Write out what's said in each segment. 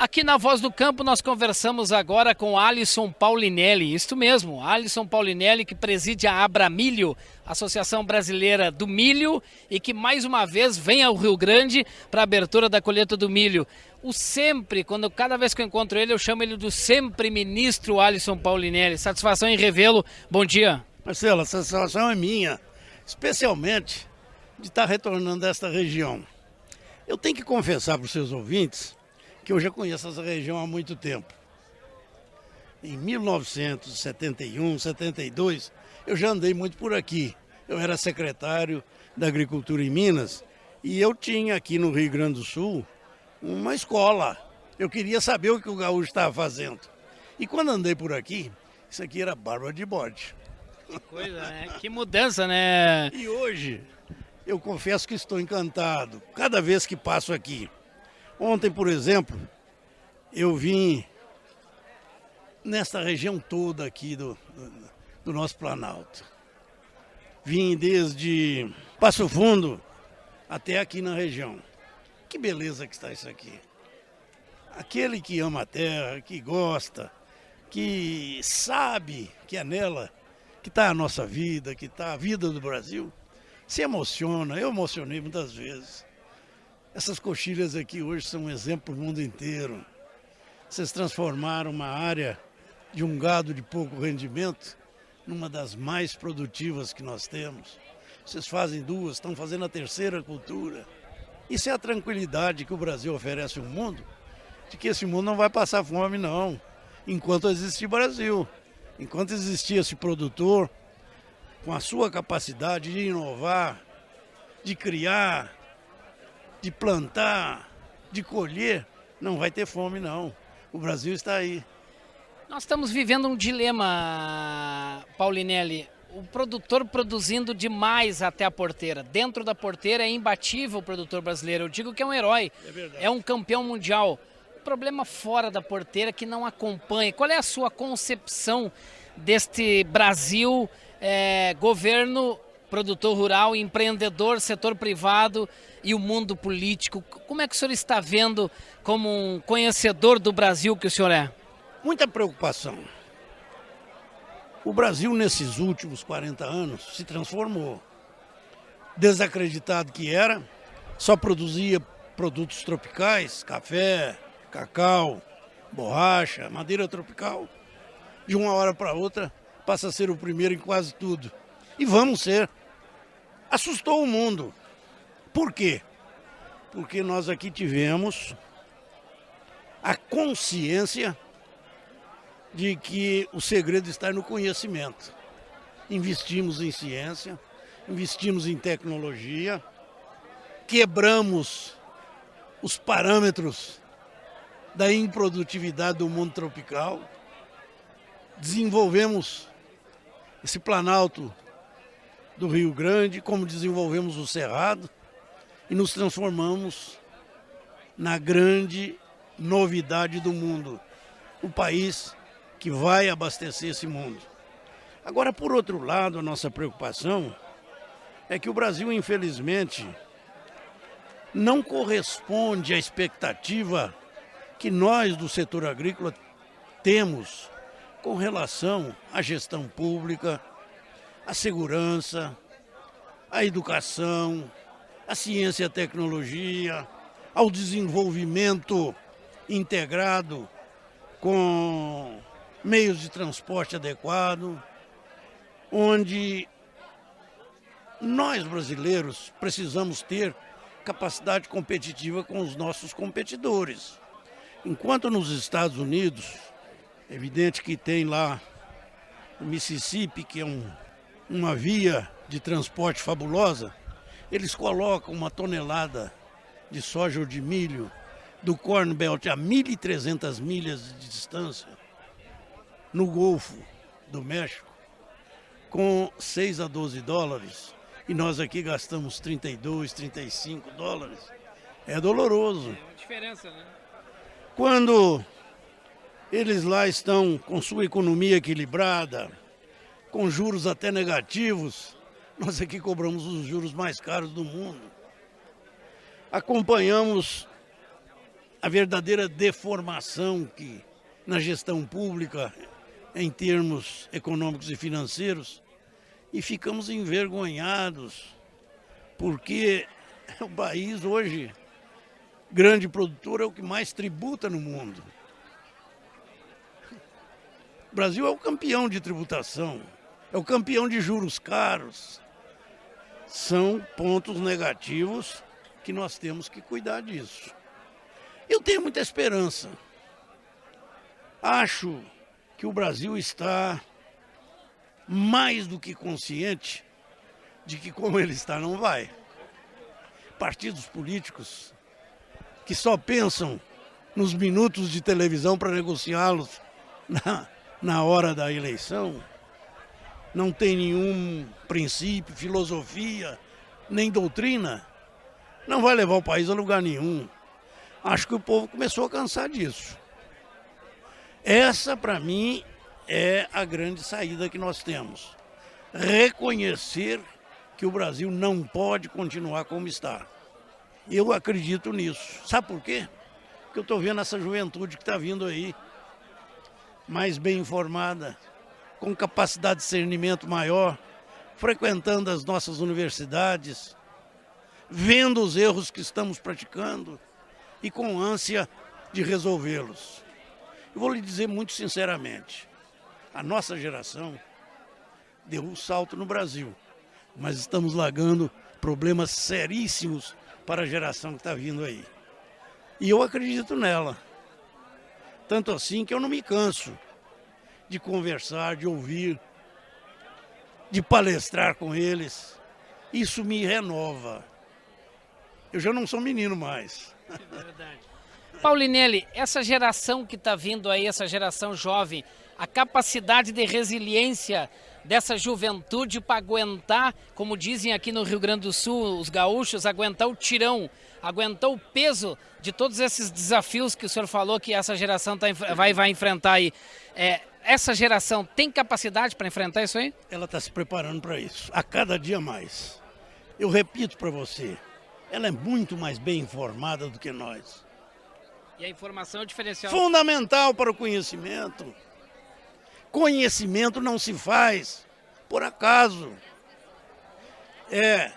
Aqui na Voz do Campo nós conversamos agora com Alisson Paulinelli, isto mesmo, Alisson Paulinelli, que preside a Abramilho, Associação Brasileira do Milho, e que mais uma vez vem ao Rio Grande para a abertura da colheita do milho. Cada vez que eu encontro ele, eu chamo ele do sempre ministro Alisson Paulinelli. Satisfação em revê-lo. Bom dia. Marcelo, a satisfação é minha, especialmente de estar retornando a esta região. Eu tenho que confessar para os seus ouvintes que eu já conheço essa região há muito tempo. Em 1971, 72, eu já andei muito por aqui. Eu era secretário da Agricultura em Minas e eu tinha aqui no Rio Grande do Sul uma escola. Eu queria saber o que o gaúcho estava fazendo. E quando andei por aqui, isso aqui era barba de bode. Que coisa, né? Que mudança, né? E hoje, eu confesso que estou encantado cada vez que passo aqui. Ontem, por exemplo, eu vim nesta região toda aqui do nosso Planalto. Vim desde Passo Fundo até aqui na região. Que beleza que está isso aqui. Aquele que ama a terra, que gosta, que sabe que é nela que está a nossa vida, que está a vida do Brasil, se emociona. Eu emocionei muitas vezes. Essas coxilhas aqui hoje são um exemplo para o mundo inteiro. Vocês transformaram uma área de um gado de pouco rendimento numa das mais produtivas que nós temos. Vocês fazem duas, estão fazendo a terceira cultura. Isso é a tranquilidade que o Brasil oferece ao mundo, de que esse mundo não vai passar fome, não, enquanto existir Brasil. Enquanto existir esse produtor, com a sua capacidade de inovar, de criar, de plantar, de colher, não vai ter fome, não. O Brasil está aí. Nós estamos vivendo um dilema, Paulinelli. O produtor produzindo demais até a porteira. Dentro da porteira é imbatível o produtor brasileiro. Eu digo que é um herói, é um campeão mundial. O problema fora da porteira é que não acompanha. Qual é a sua concepção deste Brasil, governo, produtor rural, empreendedor, setor privado e o mundo político? Como é que o senhor está vendo como um conhecedor do Brasil que o senhor é? Muita preocupação. O Brasil, nesses últimos 40 anos, se transformou. Desacreditado que era, só produzia produtos tropicais, café, cacau, borracha, madeira tropical. De uma hora para outra, passa a ser o primeiro em quase tudo. E vamos ser. Assustou o mundo. Por quê? Porque nós aqui tivemos a consciência de que o segredo está no conhecimento. Investimos em ciência, investimos em tecnologia, quebramos os parâmetros da improdutividade do mundo tropical, desenvolvemos esse Planalto do Rio Grande, como desenvolvemos o Cerrado, e nos transformamos na grande novidade do mundo, o país que vai abastecer esse mundo. Agora, por outro lado, a nossa preocupação é que o Brasil, infelizmente, não corresponde à expectativa que nós do setor agrícola temos com relação à gestão pública, à segurança, à educação, à ciência e à tecnologia, ao desenvolvimento integrado com meios de transporte adequado, onde nós brasileiros precisamos ter capacidade competitiva com os nossos competidores. Enquanto nos Estados Unidos, é evidente que tem lá o Mississippi, que é uma via de transporte fabulosa, eles colocam uma tonelada de soja ou de milho do Corn Belt a 1.300 milhas de distância, no Golfo do México, com 6 a 12 dólares, e nós aqui gastamos 32, 35 dólares. É doloroso. É uma diferença, né? Quando eles lá estão com sua economia equilibrada, com juros até negativos, nós aqui cobramos os juros mais caros do mundo. Acompanhamos a verdadeira deformação que na gestão pública, em termos econômicos e financeiros, e ficamos envergonhados, porque o país hoje, grande produtor, é o que mais tributa no mundo. O Brasil é o campeão de tributação, é o campeão de juros caros. São pontos negativos que nós temos que cuidar disso. Eu tenho muita esperança. Acho que o Brasil está mais do que consciente de que como ele está não vai. Partidos políticos que só pensam nos minutos de televisão para negociá-los na hora da eleição, não tem nenhum princípio, filosofia, nem doutrina, não vai levar o país a lugar nenhum. Acho que o povo começou a cansar disso. Essa, para mim, é a grande saída que nós temos. Reconhecer que o Brasil não pode continuar como está. Eu acredito nisso. Sabe por quê? Porque eu estou vendo essa juventude que está vindo aí, mais bem informada, com capacidade de discernimento maior, frequentando as nossas universidades, vendo os erros que estamos praticando e com ânsia de resolvê-los. Eu vou lhe dizer muito sinceramente, a nossa geração deu um salto no Brasil, mas estamos largando problemas seríssimos para a geração que está vindo aí. E eu acredito nela. Tanto assim que eu não me canso de conversar, de ouvir, de palestrar com eles. Isso me renova. Eu já não sou menino mais. É verdade. Paulinelli, essa geração que está vindo aí, essa geração jovem, a capacidade de resiliência dessa juventude para aguentar, como dizem aqui no Rio Grande do Sul, os gaúchos, aguentar o tirão, aguentar o peso de todos esses desafios que o senhor falou que essa geração vai enfrentar aí. Essa geração tem capacidade para enfrentar isso aí? Ela está se preparando para isso, a cada dia mais. Eu repito para você, ela é muito mais bem informada do que nós. E a informação é o diferencial. Fundamental para o conhecimento. Conhecimento não se faz por acaso. É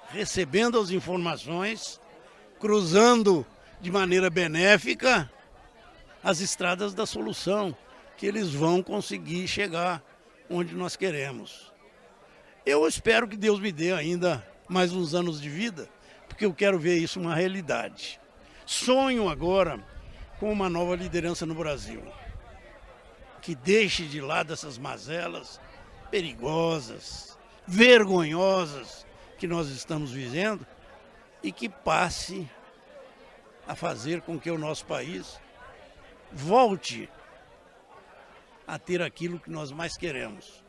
recebendo as informações, cruzando de maneira benéfica as estradas da solução, que eles vão conseguir chegar onde nós queremos. Eu espero que Deus me dê ainda mais uns anos de vida, porque eu quero ver isso uma realidade. Sonho agora com uma nova liderança no Brasil, que deixe de lado essas mazelas perigosas, vergonhosas que nós estamos vivendo e que passe a fazer com que o nosso país volte a ter aquilo que nós mais queremos.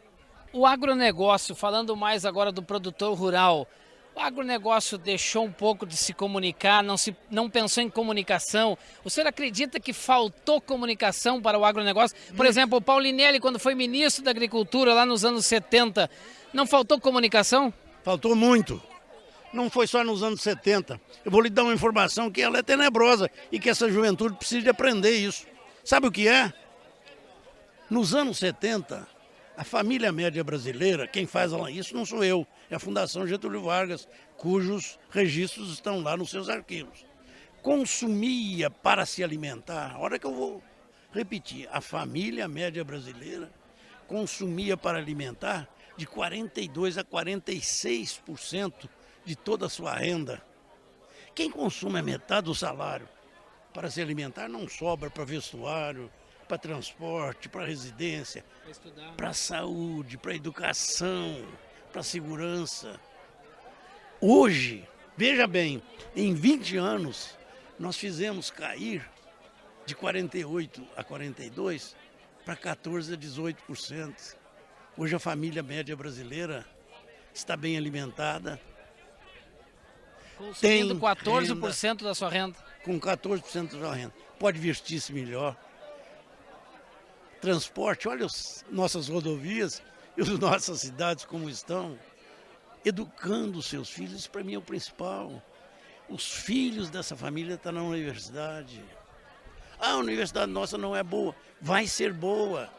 O agronegócio, falando mais agora do produtor rural, o agronegócio deixou um pouco de se comunicar, não pensou em comunicação. O senhor acredita que faltou comunicação para o agronegócio? Por exemplo, o Paulinelli, quando foi ministro da Agricultura lá nos anos 70, não faltou comunicação? Faltou muito. Não foi só nos anos 70. Eu vou lhe dar uma informação que ela é tenebrosa e que essa juventude precisa de aprender isso. Sabe o que é? Nos anos 70, a família média brasileira, quem faz isso não sou eu, é a Fundação Getúlio Vargas, cujos registros estão lá nos seus arquivos. Consumia para se alimentar, a hora que eu vou repetir, a família média brasileira consumia para alimentar de 42% a 46% de toda a sua renda. Quem consome a metade do salário para se alimentar não sobra para vestuário, para transporte, para residência, para saúde, para educação, para segurança. Hoje, veja bem, em 20 anos, nós fizemos cair de 48% a 42% para 14% a 18%. Hoje a família média brasileira está bem alimentada. Consumindo 14% da sua renda. Com 14% da sua renda. Pode vestir-se melhor. Transporte, olha as nossas rodovias e as nossas cidades como estão. Educando os seus filhos, isso para mim é o principal. Os filhos dessa família estão na universidade. a universidade nossa não é boa. Vai ser boa,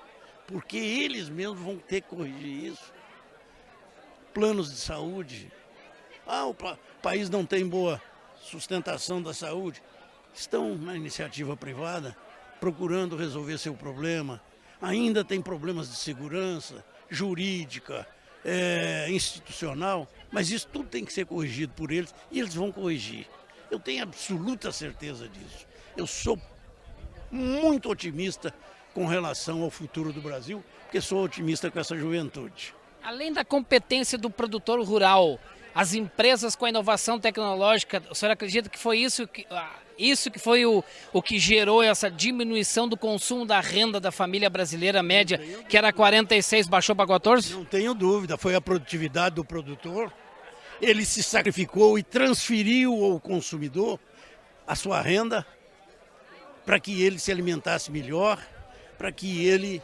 porque eles mesmos vão ter que corrigir isso. Planos de saúde. O país não tem boa sustentação da saúde. Estão na iniciativa privada, procurando resolver seu problema. Ainda tem problemas de segurança, jurídica, institucional, mas isso tudo tem que ser corrigido por eles e eles vão corrigir. Eu tenho absoluta certeza disso. Eu sou muito otimista com relação ao futuro do Brasil, porque sou otimista com essa juventude. Além da competência do produtor rural, as empresas com a inovação tecnológica, o senhor acredita que foi isso que foi o que gerou essa diminuição do consumo da renda da família brasileira média, que era 46, baixou para 14? Não tenho dúvida, foi a produtividade do produtor. Ele se sacrificou e transferiu ao consumidor a sua renda para que ele se alimentasse melhor, para que ele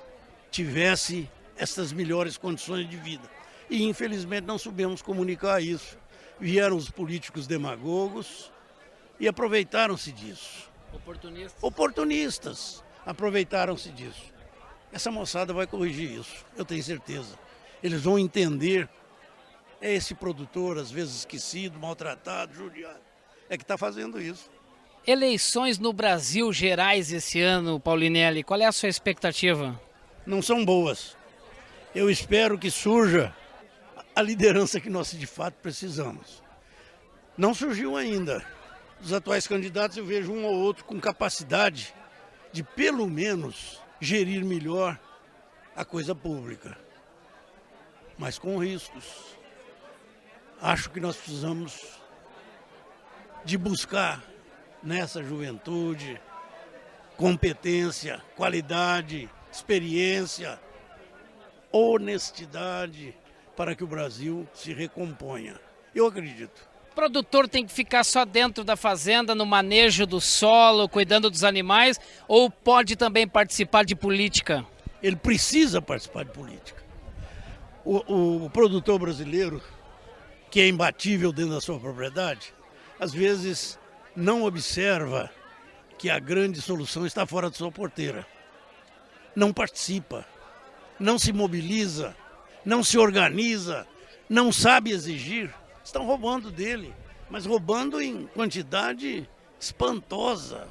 tivesse essas melhores condições de vida. E infelizmente não soubemos comunicar isso. Vieram os políticos demagogos e aproveitaram-se disso. Oportunistas aproveitaram-se disso. Essa moçada vai corrigir isso, eu tenho certeza. Eles vão entender, esse produtor às vezes esquecido, maltratado, judiado, é que está fazendo isso. Eleições no Brasil gerais esse ano, Paulinelli, qual é a sua expectativa? Não são boas. Eu espero que surja a liderança que nós de fato precisamos. Não surgiu ainda. Dos atuais candidatos eu vejo um ou outro com capacidade de pelo menos gerir melhor a coisa pública, mas com riscos. Acho que nós precisamos de buscar nessa juventude competência, qualidade, experiência, honestidade para que o Brasil se recomponha. Eu acredito. O produtor tem que ficar só dentro da fazenda, no manejo do solo, cuidando dos animais, ou pode também participar de política? Ele precisa participar de política. O produtor brasileiro, que é imbatível dentro da sua propriedade, às vezes não observa que a grande solução está fora de sua porteira. Não participa, não se mobiliza, não se organiza, não sabe exigir. Estão roubando dele, mas roubando em quantidade espantosa,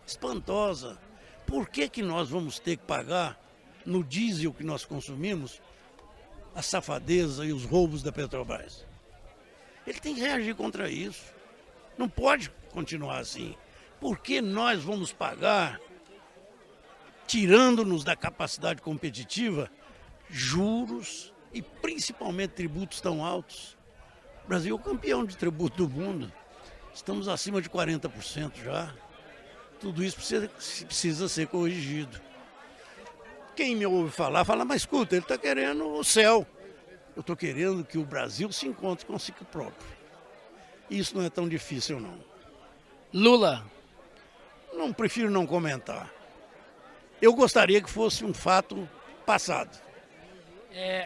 espantosa. Por que nós vamos ter que pagar no diesel que nós consumimos a safadeza e os roubos da Petrobras? Ele tem que reagir contra isso. Não pode continuar assim. Por que nós vamos pagar, tirando-nos da capacidade competitiva, juros e principalmente tributos tão altos? O Brasil é o campeão de tributo do mundo. Estamos acima de 40% já. Tudo isso precisa ser corrigido. Quem me ouve falar, fala, mas escuta, ele está querendo o céu. Eu estou querendo que o Brasil se encontre consigo próprio. Isso não é tão difícil, não. Lula? Não, prefiro não comentar. Eu gostaria que fosse um fato passado.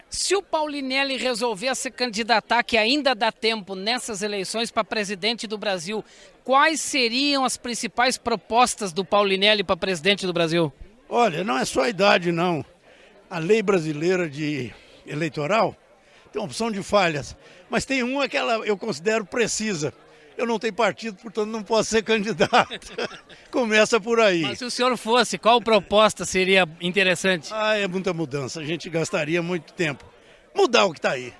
Se o Paulinelli resolver se candidatar, que ainda dá tempo nessas eleições para presidente do Brasil, quais seriam as principais propostas do Paulinelli para presidente do Brasil? Olha, não é só a idade, não. A lei brasileira eleitoral tem uma opção de falhas, mas tem uma que eu considero precisa. Eu não tenho partido, portanto não posso ser candidato. Começa por aí. Mas se o senhor fosse, qual proposta seria interessante? É muita mudança, a gente gastaria muito tempo. Mudar o que está aí.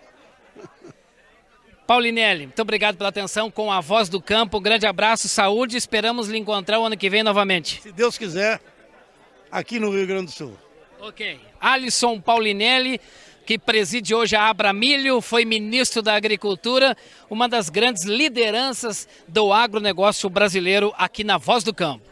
Paulinelli, muito obrigado pela atenção com a Voz do Campo. Um grande abraço, saúde, esperamos lhe encontrar o ano que vem novamente. Se Deus quiser, aqui no Rio Grande do Sul. Ok. Alisson Paulinelli, que preside hoje a Abramilho, foi ministro da Agricultura, uma das grandes lideranças do agronegócio brasileiro aqui na Voz do Campo.